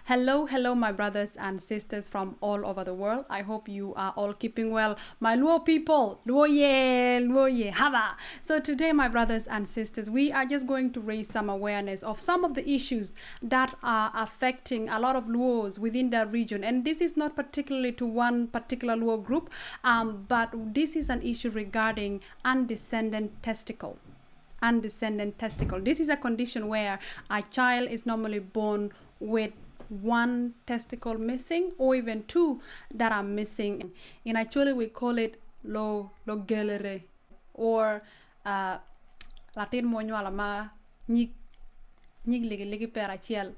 Hello, hello, my brothers and sisters from all over the world. I hope you are all keeping well. My Luo people, Luo ye, hava. So today, my brothers and sisters, we are just going to raise some awareness of some of the issues that are affecting a lot of Luos within the region. And this is not particularly to one particular Luo group, but this is an issue regarding undescended testicle. Undescended testicle. This is a condition where a child is normally born with one testicle missing or even two that are missing. And actually we call it lo gelere or Latin mo nyala nyik ligi ligi perachiel.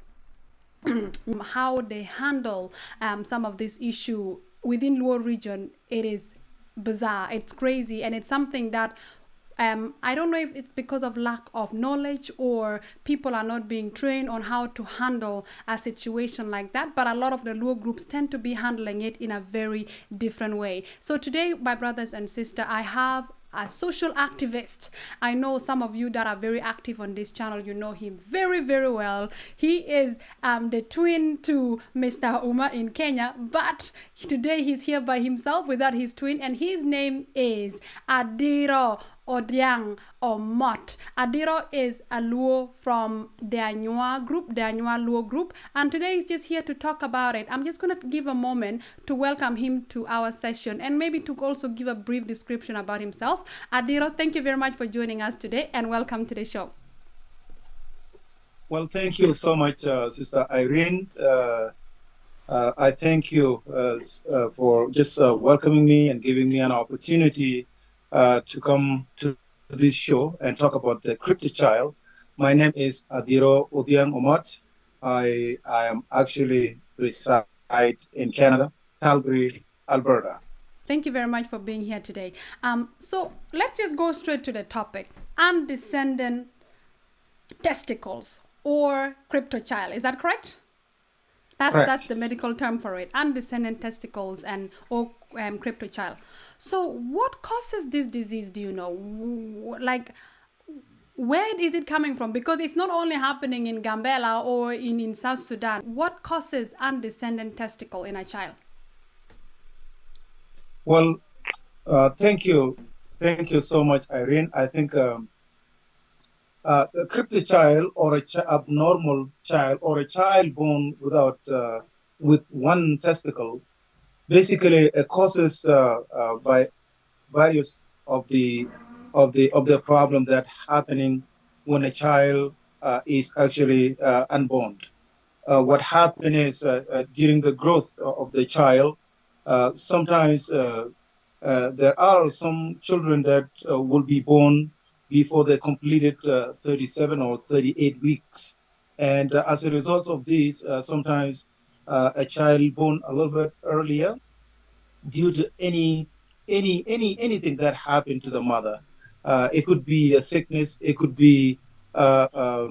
How they handle some of this issue within Luo region, it is bizarre, it's crazy, and it's something that I don't know if it's because of lack of knowledge or people are not being trained on how to handle a situation like that, but a lot of the Luo groups tend to be handling it in a very different way. So today, my brothers and sisters, I have a social activist. I know some of you that are very active on this channel, you know him very, very well. He is the twin to Mr. Uma in Kenya, but today he's here by himself without his twin, and his name is Adiro Odiang or Mott. Adiro is a Luo from the Anywa group, the Anywa Luo group, and today he's just here to talk about it. I'm just going to give a moment to welcome him to our session and maybe to also give a brief description about himself. Adiro, thank you very much for joining us today and welcome to the show. Well, thank you so much, Sister Irene. I thank you for just welcoming me and giving me an opportunity to come to this show and talk about the cryptid child. My name is Adiro Odiang Omat. I am actually reside in Canada, Calgary, Alberta. Thank you very much for being here today. So let's just go straight to the topic. Undescended testicles or cryptochild. Is that correct? That's the medical term for it. Undescended testicles and or cryptochild. So what causes this disease, do you know? Like, where is it coming from? Because it's not only happening in Gambela or in South Sudan. What causes undescended testicle in a child? Well, thank you. Thank you so much, Irene. I think a cryptid child or abnormal child or a child born without with one testicle basically causes by various of the problem that happening when a child is actually unborn. What happens is during the growth of the child, sometimes there are some children that will be born before they completed 37 or 38 weeks. And as a result of this, sometimes a child born a little bit earlier due to anything that happened to the mother. It could be a sickness, it could be a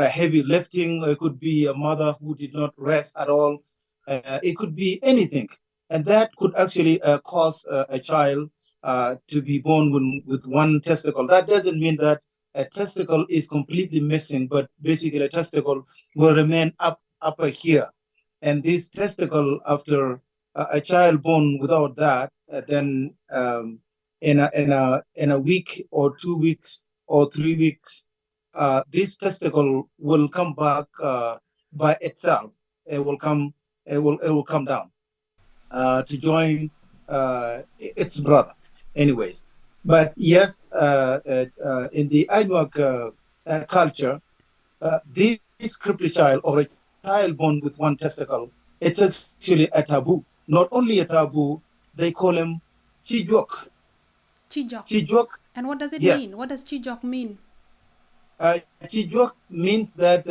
heavy lifting, it could be a mother who did not rest at all. It could be anything. And that could actually cause a child to be born with one testicle. That doesn't mean that a testicle is completely missing, but basically a testicle will remain upper here. And this testicle, after a child born without that, then in a week or 2 weeks or 3 weeks, this testicle will come back by itself. It will come down to join its brother. Anyways, but yes, in the Anuak culture, this cryptid child or a child born with one testicle, it's actually a taboo. Not only a taboo, they call him Chijok. Chijok. And what does it mean? What does Chijok mean? Chijok means that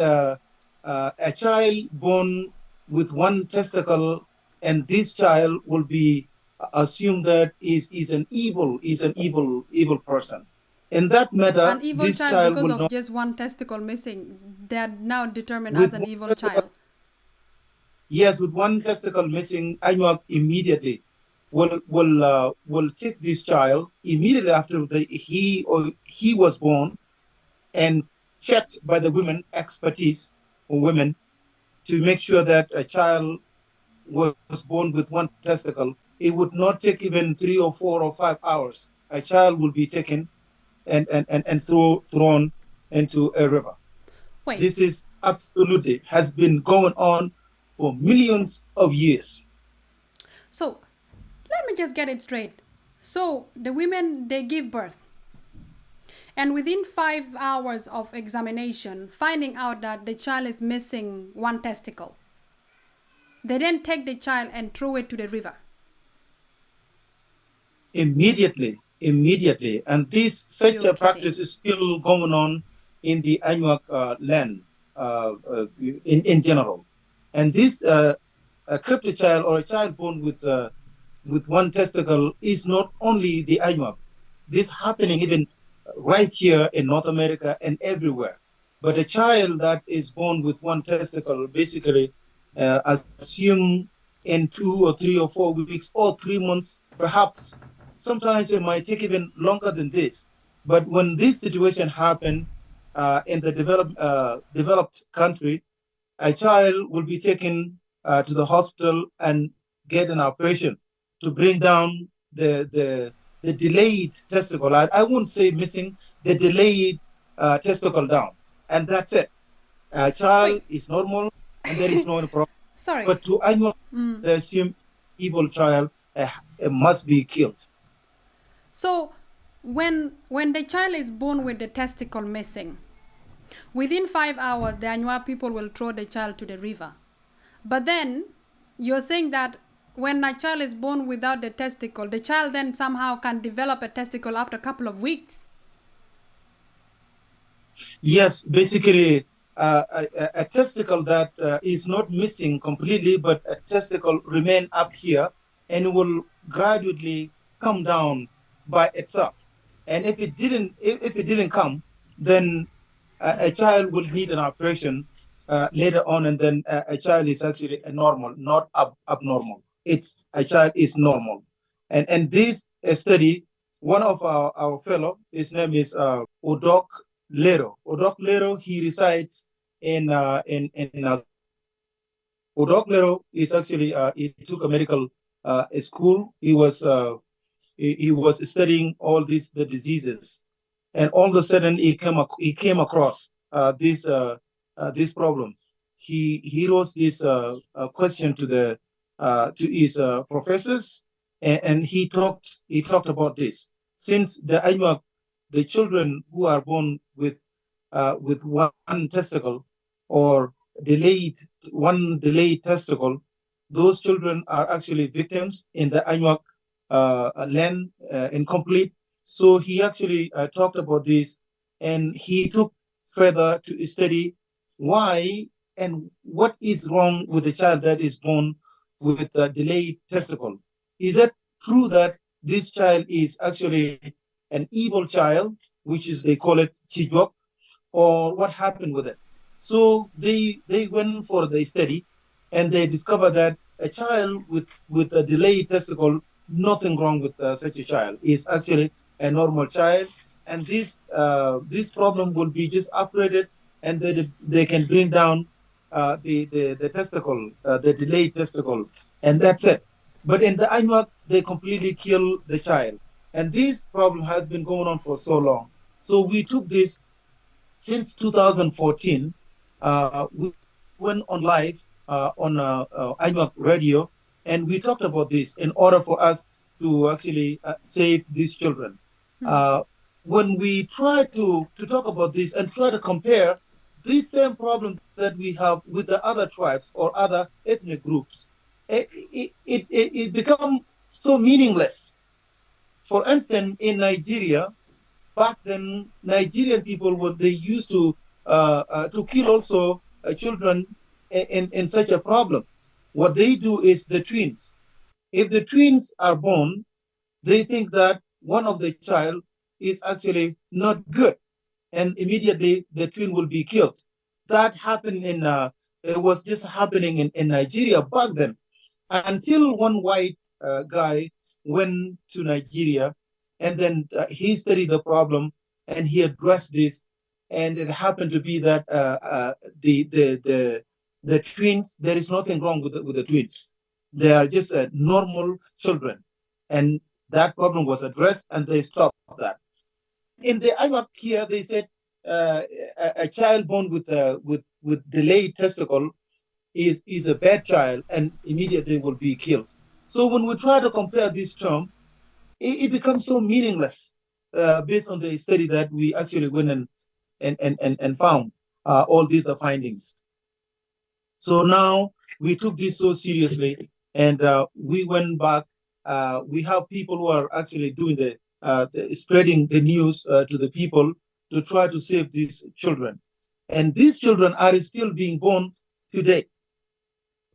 a child born with one testicle, and this child will be assumed that is an evil person. In that matter, an evil this child because of just one testicle missing, they are now determined as an evil child. Yes, with one testicle missing, Anuak immediately will take this child immediately after he was born, and checked by the women expertise or women, to make sure that a child was born with one testicle, it would not take even 3 or 4 or 5 hours. A child will be taken and thrown into a river. Wait. This is absolutely has been going on for millions of years. So let me just get it straight. So the women, they give birth, and within 5 hours of examination, finding out that the child is missing one testicle, they then take the child and throw it to the river. Immediately. And this such You're a kidding. practice is still going on in the Anuak land in general. And this a cryptic child or a child born with one testicle is not only the Anuak. This happening even right here in North America and everywhere. But a child that is born with one testicle basically assume in 2 or 3 or 4 weeks or 3 months, perhaps. Sometimes it might take even longer than this. But when this situation happened in the developed country, a child will be taken to the hospital and get an operation to bring down the delayed testicle. I won't say missing, the delayed testicle down. And that's it. A child Wait. is normal and there is no problem. Sorry. But to anyone, they assume evil child must be killed. So when the child is born with the testicle missing, within 5 hours, the Anua people will throw the child to the river. But then you're saying that when a child is born without the testicle, the child then somehow can develop a testicle after a couple of weeks. Yes, basically a testicle that is not missing completely, but a testicle remain up here and will gradually come down by itself. And if it didn't come, then a child will need an operation later on, and then a child is actually a normal, not abnormal. It's a child is normal. And this study, one of our fellow, his name is Odok Lero. Odok Lero, he resides in Odok Lero is actually he took a medical school. He was studying all these the diseases, and all of a sudden he came across this problem. He wrote this question to his professors, and he talked about this. Since the children who are born with one testicle or delayed testicle, those children are actually victims in the Anuak land incomplete. So he actually talked about this, and he took further to study why and what is wrong with the child that is born with a delayed testicle. Is it true that this child is actually an evil child, which is they call it chijok, or what happened with it? So they went for the study, and they discovered that a child with a delayed testicle, nothing wrong with such a child. Is actually a normal child, and this problem will be just operated, and they can bring down the testicle, the delayed testicle, and that's it. But in the Anuak, they completely kill the child, and this problem has been going on for so long. So we took this since 2014. We went on live on Anuak radio, and we talked about this in order for us to actually save these children. When we try to talk about this and try to compare these same problems that we have with the other tribes or other ethnic groups, it becomes so meaningless. For instance, in Nigeria, back then Nigerian people were they used to kill also children in such a problem. What they do is the twins. If the twins are born, they think that one of the child is actually not good, and immediately the twin will be killed. That happened it was just happening in Nigeria back then, until one white guy went to Nigeria, and then he studied the problem and he addressed this, and it happened to be that The twins, there is nothing wrong with the twins. They are just normal children. And that problem was addressed and they stopped that. In the IMAC here, they said a child born with delayed testicle is a bad child and immediately will be killed. So when we try to compare this term, it becomes so meaningless based on the study that we actually went and found all these findings. So now we took this so seriously, and we went back. We have people who are actually doing the spreading the news to the people to try to save these children. And these children are still being born today.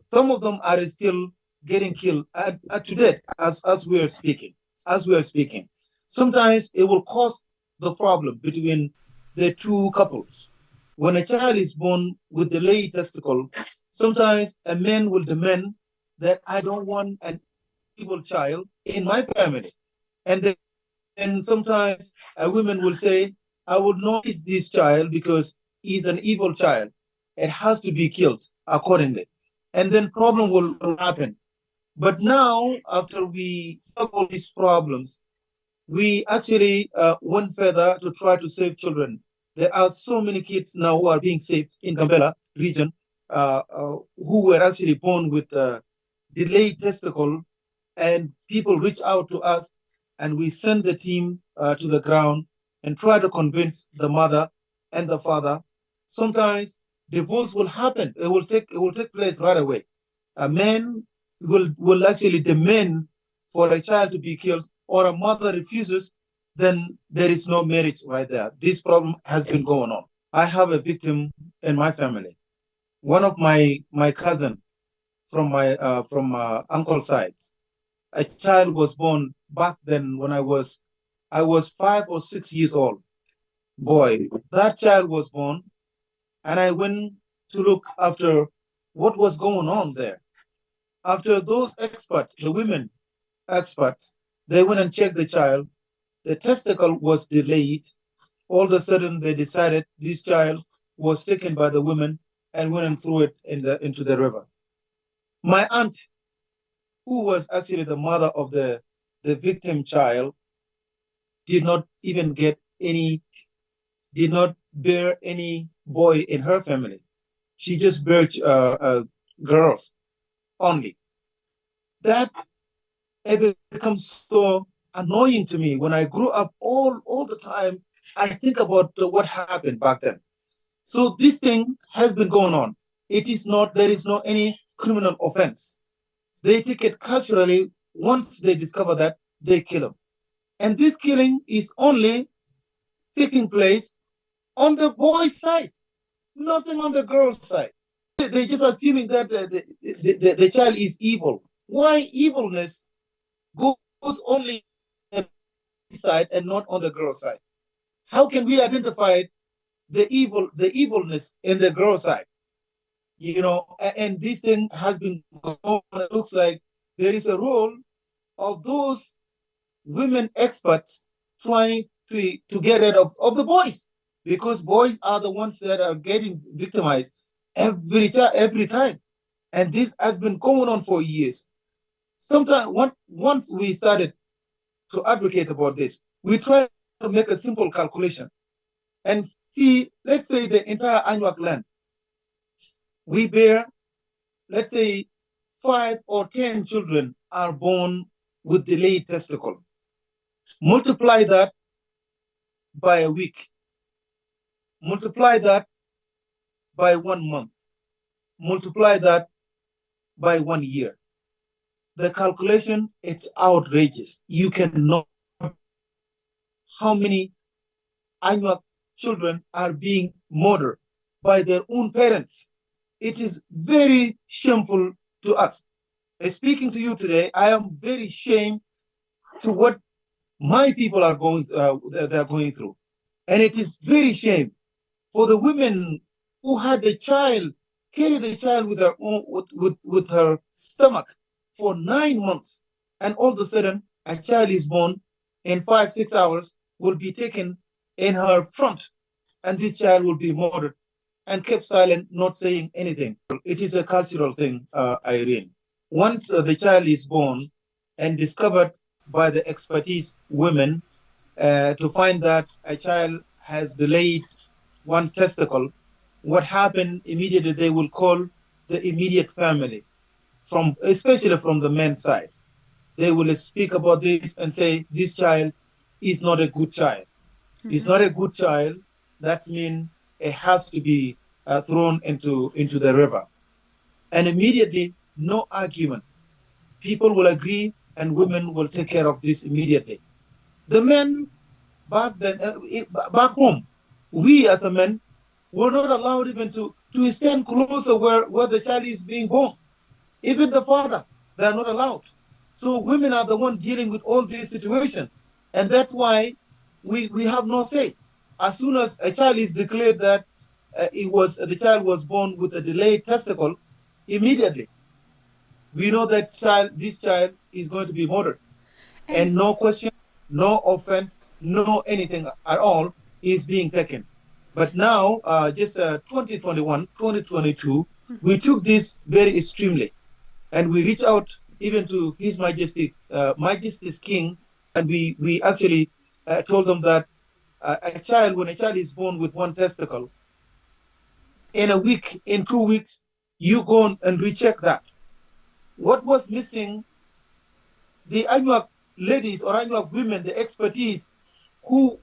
Some of them are still getting killed today as we are speaking. As we are speaking, sometimes it will cause the problem between the two couples. When a child is born with delayed testicle, sometimes a man will demand that I don't want an evil child in my family, and then sometimes a woman will say, I would not raise this child because he's an evil child. It has to be killed accordingly. And then problem will happen. But now, after we solve all these problems, we actually went further to try to save children. There are so many kids now who are being saved in Gambela region who were actually born with delayed testicle, and people reach out to us, and we send the team to the ground and try to convince the mother and the father. Sometimes divorce will happen. It will take place right away. A man will actually demand for a child to be killed, or a mother refuses, then there is no marriage right there. This problem has been going on. I have a victim in my family. One of my cousin from my uncle's side. A child was born back then when I was 5 or 6 years old. Boy, that child was born, and I went to look after what was going on there. After those experts, the women experts, they went and checked the child. The testicle was delayed. All of a sudden, they decided this child was taken by the women and went and threw it into the river. My aunt, who was actually the mother of the victim child, did not even did not bear any boy in her family. She just bare girls only. That it becomes so annoying to me when I grew up. All the time, I think about what happened back then. So this thing has been going on. It is not. There is no any criminal offense. They take it culturally. Once they discover that, they kill them, and this killing is only taking place on the boy's side, nothing on the girl's side. They're just assuming that the child is evil. Why evilness goes only on the side and not on the girl's side? How can we identify the evilness in the girl's side? And this thing has been going on. It looks like there is a role of those women experts trying to get rid of the boys, because boys are the ones that are getting victimized every time. And this has been going on for years. Sometimes once we started to advocate about this, we try to make a simple calculation and see, let's say the entire Anuak land, we bear, let's say 5 or 10 children are born with delayed testicle. Multiply that by a week. Multiply that by 1 month. Multiply that by 1 year. The calculation, it's outrageous. You cannot how many Anuak children are being murdered by their own parents. It is very shameful to us. Speaking to you today, I am very ashamed to what my people are going through, and it is very shame for the women who had the child, carry the child with her own, with her stomach for 9 months, and all of a sudden a child is born in 5 6 hours, will be taken in her front, and this child will be murdered and kept silent, not saying anything. It is a cultural thing, Irene. Once the child is born and discovered by the expertise women to find that a child has delayed one testicle, what happened immediately, they will call the immediate family, especially from the men's side. They will speak about this and say, this child is not a good child. It's not a good child. That means it has to be thrown into the river. And immediately, no argument. People will agree and women will take care of this immediately. The men back then, back home, we as a men were not allowed even to stand closer where the child is being born. Even the father, they are not allowed. So women are the one dealing with all these situations. And that's why we have no say. As soon as a child is declared that the child was born with a delayed testicle, immediately we know that this child is going to be murdered. And no question, no offense, no anything at all is being taken. But now, just 2021, 2022, we took this very extremely. And we reach out even to His Majesty, Majesty's King, and we actually told them that when a child is born with one testicle, in a week, in 2 weeks, you go and recheck that. What was missing? The Anuak ladies or Anuak women, the expertise, who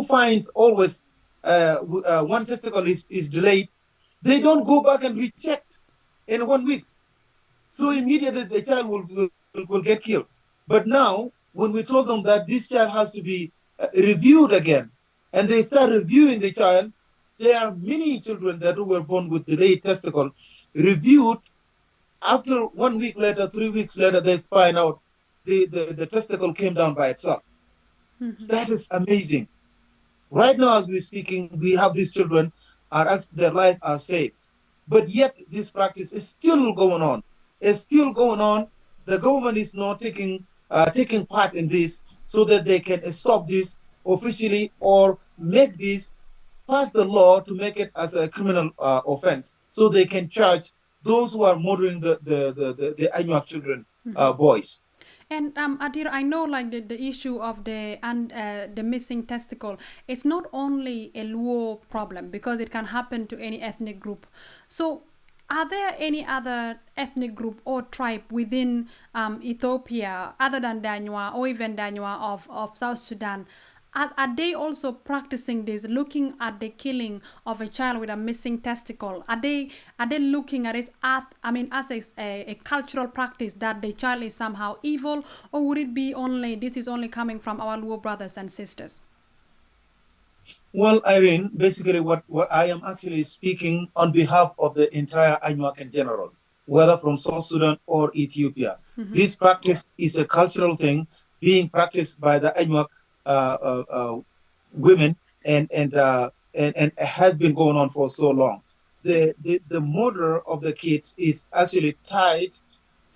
finds always one testicle is delayed, they don't go back and recheck in 1 week. So immediately the child will get killed. But now, when we told them that this child has to be reviewed again, and they start reviewing the child, there are many children that were born with delayed testicle reviewed. After 1 week later, 3 weeks later, they find out the testicle came down by itself. That is amazing. Right now, as we're speaking, we have these children, their lives are saved. But yet, this practice is still going on. It's still going on. The government is not taking part in this so that they can stop this officially or make this, pass the law to make it as a criminal offense, so they can charge those who are murdering the Anuak children, boys. And Adira, I know like the issue of the missing testicle, it's not only a Luo problem because it can happen to any ethnic group. So are there any other ethnic group or tribe within Ethiopia other than Danua or even Danua of South Sudan? Are they also practicing this, looking at the killing of a child with a missing testicle? Are they looking at it as a cultural practice that the child is somehow evil, or would it be this is only coming from our Luo brothers and sisters? Well, Irene, basically what I am actually speaking on behalf of the entire Anuak in general, whether from South Sudan or Ethiopia. This practice is a cultural thing being practiced by the Anuak women, and has been going on for so long. The murder of the kids is actually tied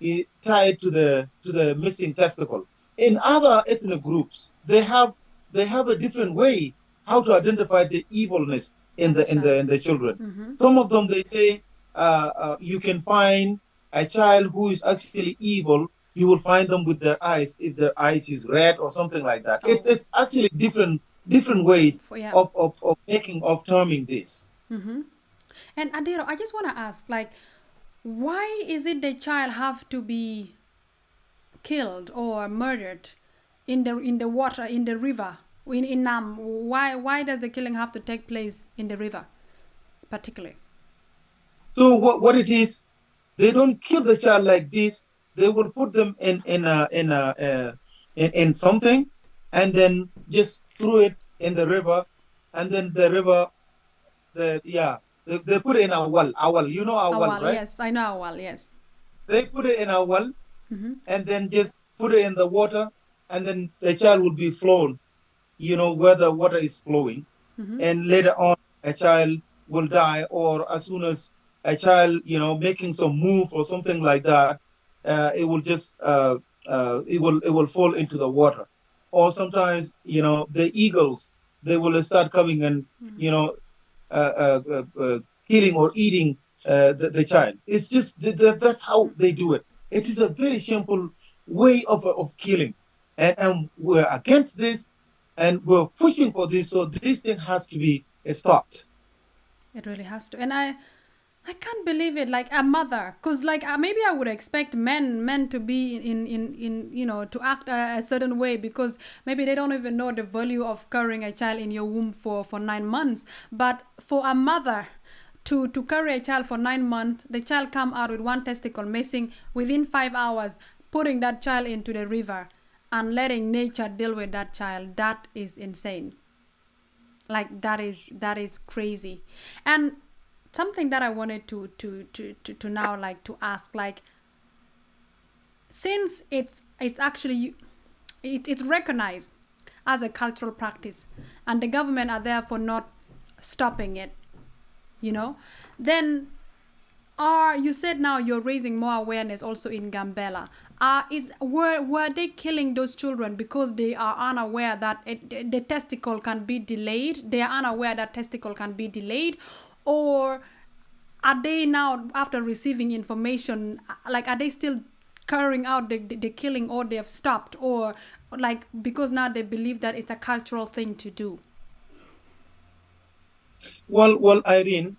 to the missing testicle. In other ethnic groups, they have a different way how to identify the evilness in the children. Some of them, they say you can find a child who is actually evil. You will find them with their eyes, if their eyes is red or something like that. It's actually different ways of terming this. And Adiro, I just want to ask, like, why is it the child have to be killed or murdered in the water, in the river, in Nam? Why does the killing have to take place in the river, particularly? So what it is, they don't kill the child like this. They will put them in something, and then just throw it in the river, and then the river, they put it in a well. Awal, you know awal, right? Yes, I know awal. Yes. They put it in a well, and then just put it in the water, and then the child will be flown, where the water is flowing, and later on a child will die, or as soon as a child, making some move or something like that, it will just it will fall into the water. Or sometimes, the eagles, they will start coming and killing or eating the child. It's just that's how they do it. It is a very simple way of killing, and we're against this, and we're pushing for this. So this thing has to be stopped. It really has to. And I can't believe it. Like a mother, because like maybe I would expect men to be in to act a certain way, because maybe they don't even know the value of carrying a child in your womb for 9 months. But for a mother to carry a child for 9 months, the child come out with one testicle missing within 5 hours, putting that child into the river and letting nature deal with that child, that is insane. Like that is crazy. And something that I wanted to now like to ask, like, since it's actually it's recognized as a cultural practice and the government are therefore not stopping it, then you said now you're raising more awareness also in Gambela. Were they killing those children because they are unaware that the testicle can be delayed? They are unaware that testicle can be delayed, or are they now, after receiving information, like, are they still carrying out the killing, or they have stopped, or like because now they believe that it's a cultural thing to do? Well, Irene,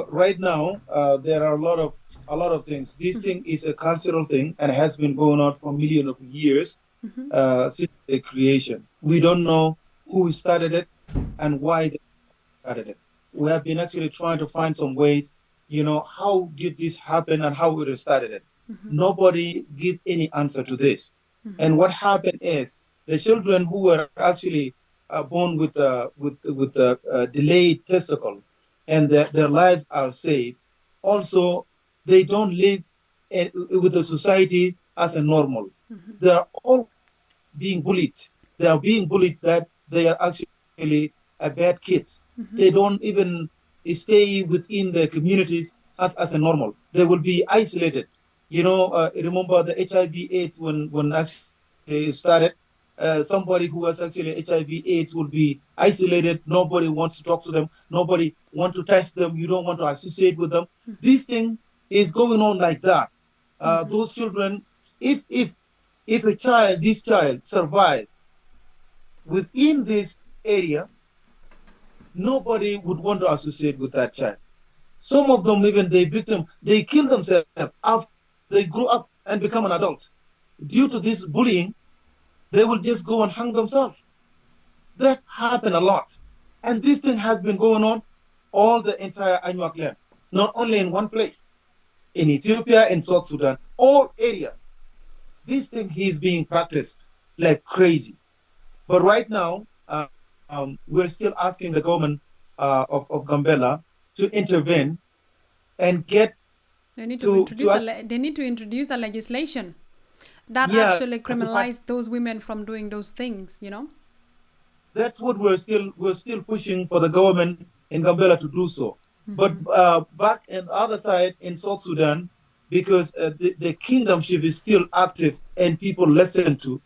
right now there are a lot of things. This thing is a cultural thing and has been going on for millions of years since the creation. We don't know who started it and why they started it. We have been actually trying to find some ways, how did this happen and how we started it. Nobody give any answer to this. And what happened is the children who were actually born with delayed testicle, and their lives are saved. Also, they don't live with the society as a normal. They are all being bullied. They are being bullied that they are actually bad kids. They don't even stay within the communities as a normal. They will be isolated. Remember the HIV/AIDS when actually started. Somebody who has actually HIV/AIDS will be isolated. Nobody wants to talk to them. Nobody want to test them. You don't want to associate with them. This thing is going on like that. Those children, if this child survives within this area, nobody would want to associate with that child. Some of them, even they kill themselves after they grow up and become an adult. Due to this bullying, they will just go and hang themselves. That happened a lot. And this thing has been going on all the entire Anuak land, not only in one place, in Ethiopia, in South Sudan, all areas. This thing is being practiced like crazy. But right now, we're still asking the government of Gambela to intervene and get they need to introduce a legislation that actually criminalize those women from doing those things, That's what we're still pushing for the government in Gambela to do so. But back on the other side in South Sudan, because the kingdomship is still active and people listen to,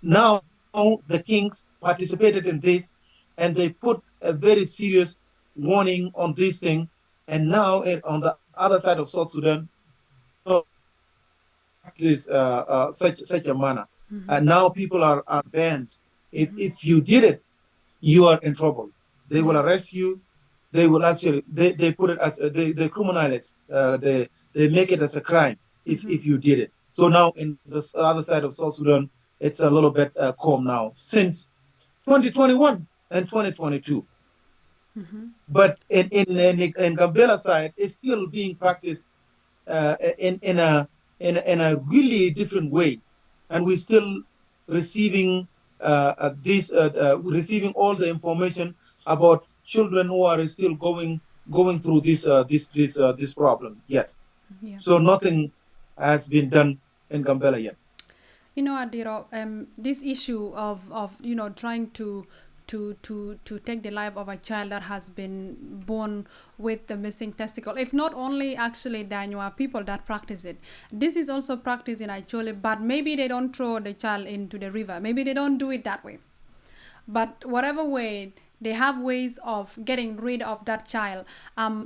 now the kings participated in this and they put a very serious warning on this thing. And now on the other side of South Sudan, practice such a manner. And now people are banned. If you did it, you are in trouble. They will arrest you. They will actually they put it as they criminalize. They make it as a crime if you did it. So now in the other side of South Sudan, it's a little bit calm now since 2021 and 2022. But in Gambela side, it's still being practiced in a really different way, and we're still receiving receiving all the information about children who are still going through this problem yet. Yeah. So nothing has been done in Gambela yet. Adiro, this issue of trying to take the life of a child that has been born with the missing testicle. It's not only actually the Anywa people that practice it. This is also practiced in Achole, but maybe they don't throw the child into the river. Maybe they don't do it that way. But whatever way, they have ways of getting rid of that child.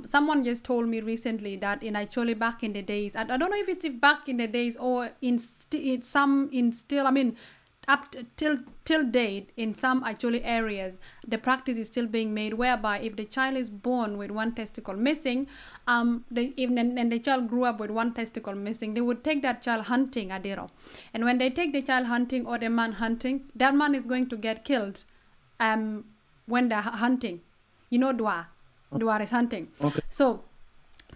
Someone just told me recently that in actually back in the days, I don't know if it's back in the days or in still, I mean, till date in some actually areas, the practice is still being made whereby if the child is born with one testicle missing, and the child grew up with one testicle missing, they would take that child hunting adiro, and when they take the child hunting or the man hunting, that man is going to get killed when they're hunting. Dua is hunting. Okay. So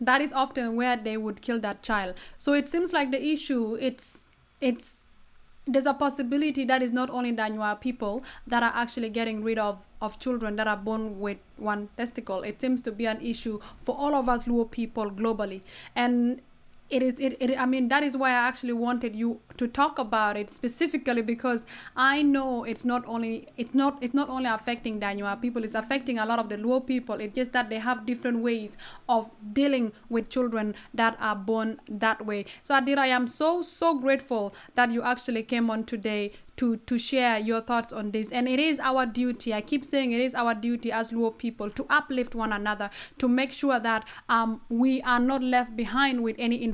that is often where they would kill that child. So it seems like the issue, it's there's a possibility that is not only Danua people that are actually getting rid of children that are born with one testicle. It seems to be an issue for all of us Luo people globally. And I mean, that is why I actually wanted you to talk about it specifically, because I know it's not only affecting Danua people, it's affecting a lot of the Luo people. It's just that they have different ways of dealing with children that are born that way. So Adira, I am so grateful that you actually came on today to share your thoughts on this. And it is our duty, I keep saying it is our duty as Luo people to uplift one another, to make sure that we are not left behind with any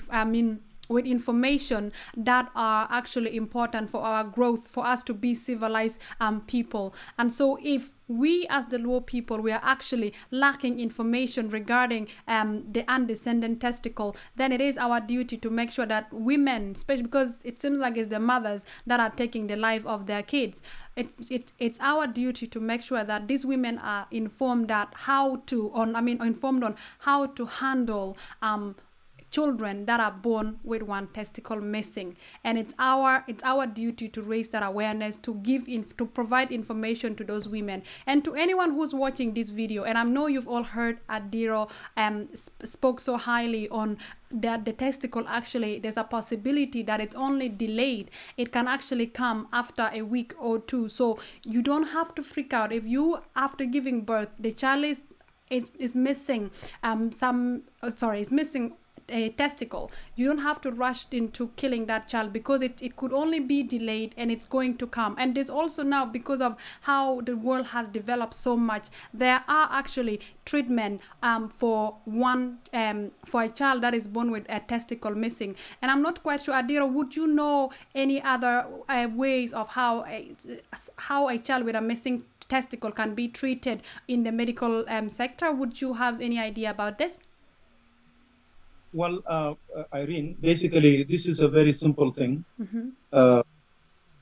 with information that are actually important for our growth, for us to be civilized people. And so if we as the Luo people, we are actually lacking information regarding the undescended testicle, then it is our duty to make sure that women, especially because it seems like it's the mothers that are taking the life of their kids, it's our duty to make sure that these women are informed informed on how to handle children that are born with one testicle missing. And it's our duty to raise that awareness, to to provide information to those women and to anyone who's watching this video. And I know you've all heard Adiro spoke so highly on that the testicle, actually there's a possibility that it's only delayed. It can actually come after a week or two. So you don't have to freak out if you, after giving birth, the child is missing is missing a testicle. You don't have to rush into killing that child, because it could only be delayed and it's going to come. And there's also now, because of how the world has developed so much, there are actually treatment for a child that is born with a testicle missing. And I'm not quite sure, Adira, would you know any other ways of how a child with a missing testicle can be treated in the medical sector? Would you have any idea about this? Well, Irene, basically, this is a very simple thing. Mm-hmm.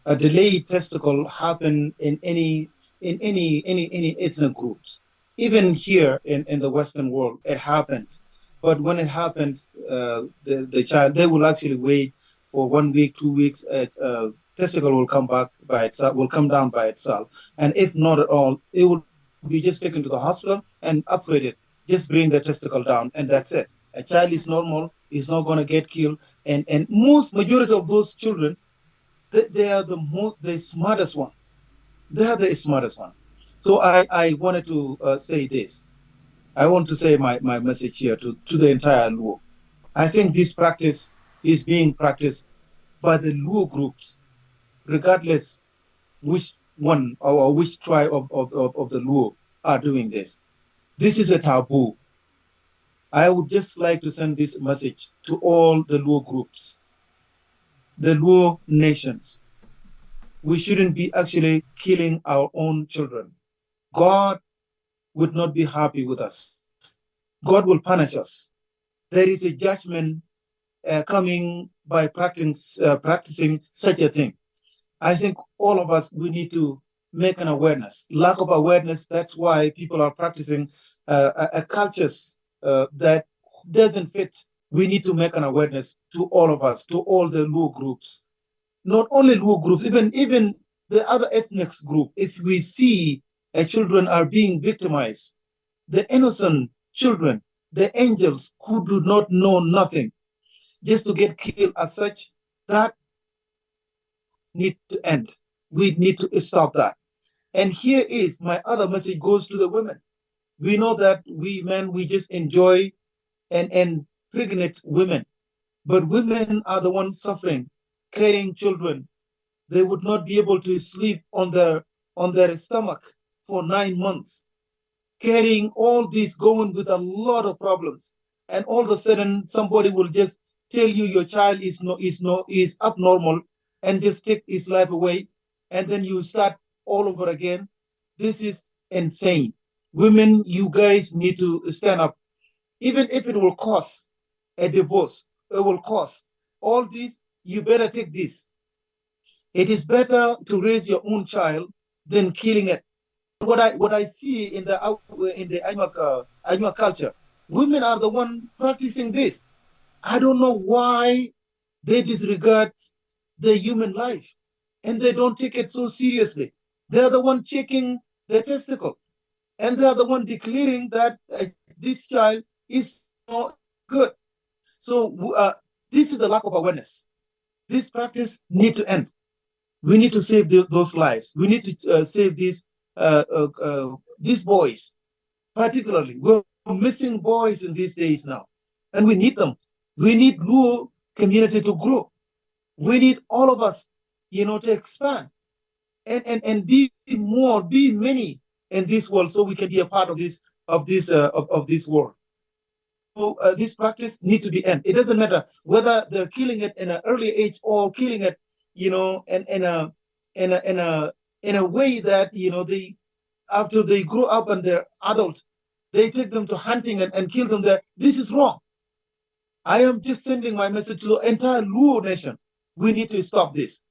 A delayed testicle happen in any ethnic groups. Even here in the Western world, it happens. But when it happens, the child, they will actually wait for 1 week, 2 weeks. Testicle will come back by itself, will come down by itself. And if not at all, it will be just taken to the hospital and upgraded. Just bring the testicle down, and that's it. A child is normal, is not going to get killed. And majority of those children, they are the smartest one. They are the smartest one. So I wanted to say this. I want to say my message here to the entire Luo. I think this practice is being practiced by the Luo groups, regardless which one or which tribe of the Luo are doing this. This is a taboo. I would just like to send this message to all the Luo groups, the Luo nations. We shouldn't be actually killing our own children. God would not be happy with us. God will punish us. There is a judgment coming by practicing such a thing. I think all of us, we need to make an awareness. Lack of awareness, that's why people are practicing a cultures that doesn't fit. We need to make an awareness to all of us, to all the Luo groups. Not only Luo groups, even the other ethnic group. If we see children are being victimized, the innocent children, the angels who do not know nothing, just to get killed as such, that need to end. We need to stop that. And here is my other message goes to the women. We know that we men, we just enjoy and pregnant women, but women are the ones suffering, carrying children. They would not be able to sleep on their stomach for 9 months. carrying all this, going with a lot of problems, and all of a sudden somebody will just tell you your child is abnormal and just take his life away, and then you start all over again. This is insane. Women, you guys need to stand up, even if it will cost a divorce, it will cost all this. You better take this. It is better to raise your own child than killing it. What I see in the Anuak culture, women are the one practicing this. I don't know why they disregard the human life and they don't take it so seriously. They're the one checking the testicle, and they're the one declaring that this child is not good. So this is the lack of awareness. This practice need to end. We need to save those lives. We need to save these boys, particularly. We're missing boys in these days now, and we need them. We need Luo community to grow. We need all of us, to expand and be more, be many in this world, so we can be a part of this world. So this practice need to be end. It doesn't matter whether they're killing it in an early age or killing it, in a way that they, after they grow up and they're adults, they take them to hunting and kill them there. This is wrong. I am just sending my message to the entire Luo nation. We need to stop this.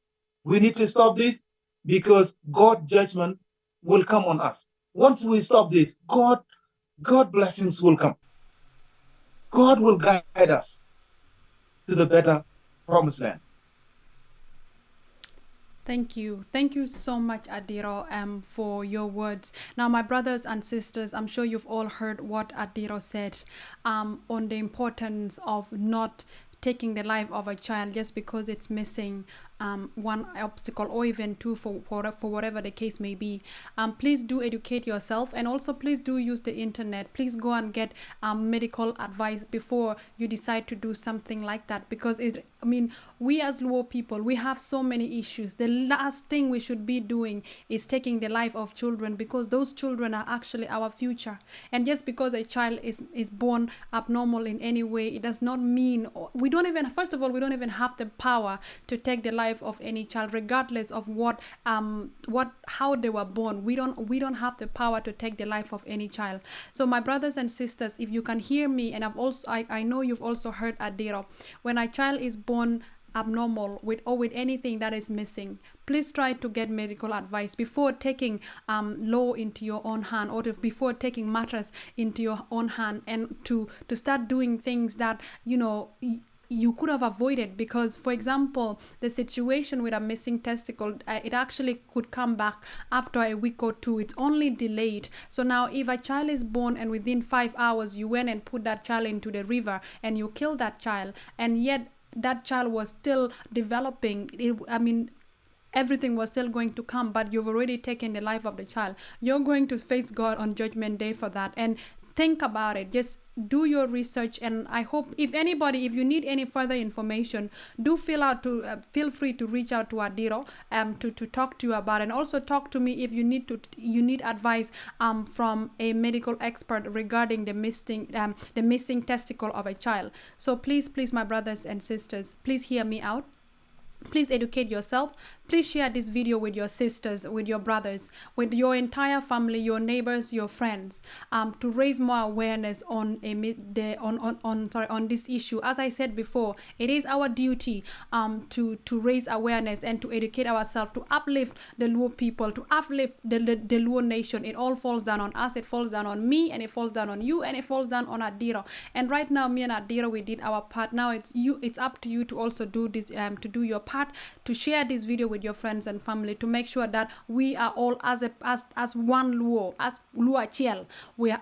We need to stop this because God's judgment will come on us. Once we stop this, God blessings will come. God will guide us to the better promised land. Thank you. Thank you so much, Adiro, for your words. Now, my brothers and sisters, I'm sure you've all heard what Adiro said on the importance of not taking the life of a child just because it's missing one obstacle or even two for whatever the case may be. Please do educate yourself, and also please do use the internet. Please go and get medical advice before you decide to do something like that, because we as Luo people, we have so many issues. The last thing we should be doing is taking the life of children, because those children are actually our future. And just because a child is born abnormal in any way, it does not mean we don't even have the power to take the life of any child, regardless of how they were born. We don't have the power to take the life of any child. So my brothers and sisters, if you can hear me, and I know you've also heard Adiro, when a child is born abnormal with anything that is missing, please try to get medical advice before taking law into your own hand, or before taking matters into your own hand, and to start doing things that you could have avoided. Because, for example, the situation with a missing testicle, it actually could come back after a week or two. It's only delayed. So now if a child is born and within 5 hours you went and put that child into the river and you killed that child, and yet that child was still developing, everything was still going to come, but you've already taken the life of the child, you're going to face God on Judgment Day for that. And think about it. Just do your research, and I hope if you need any further information, do feel free to reach out to Adiro to talk to you about it. And also talk to me if you need advice from a medical expert regarding the missing testicle of a child. So please, my brothers and sisters, please hear me out. Please educate yourself. Please share this video with your sisters, with your brothers, with your entire family, your neighbors, your friends, to raise more awareness on this issue. As I said before, it is our duty to raise awareness and to educate ourselves, to uplift the Luo people, to uplift the Luo nation. It all falls down on us. It falls down on me, and it falls down on you, and it falls down on Adiro. And right now, me and Adiro, we did our part. Now it's up to you to also do this, to do your part, to share this video with your friends and family, to make sure that we are all as one Luo, as Luo Chiel. We are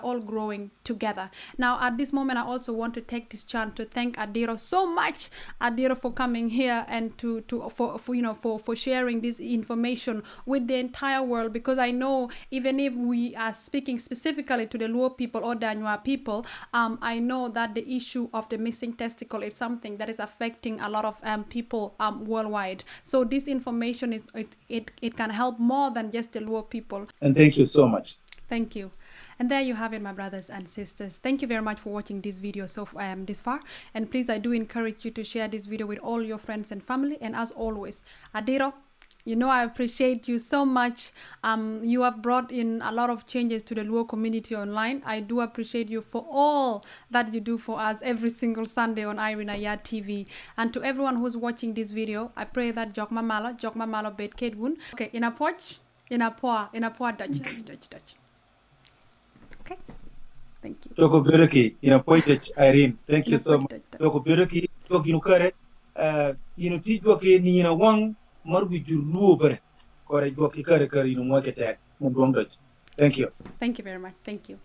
all growing together. Now at this moment, I also want to take this chance to thank Adiro so much, Adiro, for coming here and for sharing this information with the entire world, because I know even if we are speaking specifically to the Luo people or the Anua people, I know that the issue of the missing testicle is something that is affecting a lot of people worldwide. So this information it can help more than just the Luo people. And thank you so much. Thank you. And there you have it, my brothers and sisters. Thank you very much for watching this video this far. And please, I do encourage you to share this video with all your friends and family. And as always, Adiro, you know, I appreciate you so much. You have brought in a lot of changes to the Luo community online. I do appreciate you for all that you do for us every single Sunday on Irina Yard TV. And to everyone who's watching this video, I pray that Jokma Malo Bet Kedwun. Okay, in a poch, in a poa, Dutch. Okay, thank you. Toko Bereki, in a point, Irene. Thank you so much. Toko Bereki, Toki Nukare, Tijoke, Nina Wang. Marbi Luo Bere, Kore Joki Kare Kare, Thank you. Thank you very much. Thank you.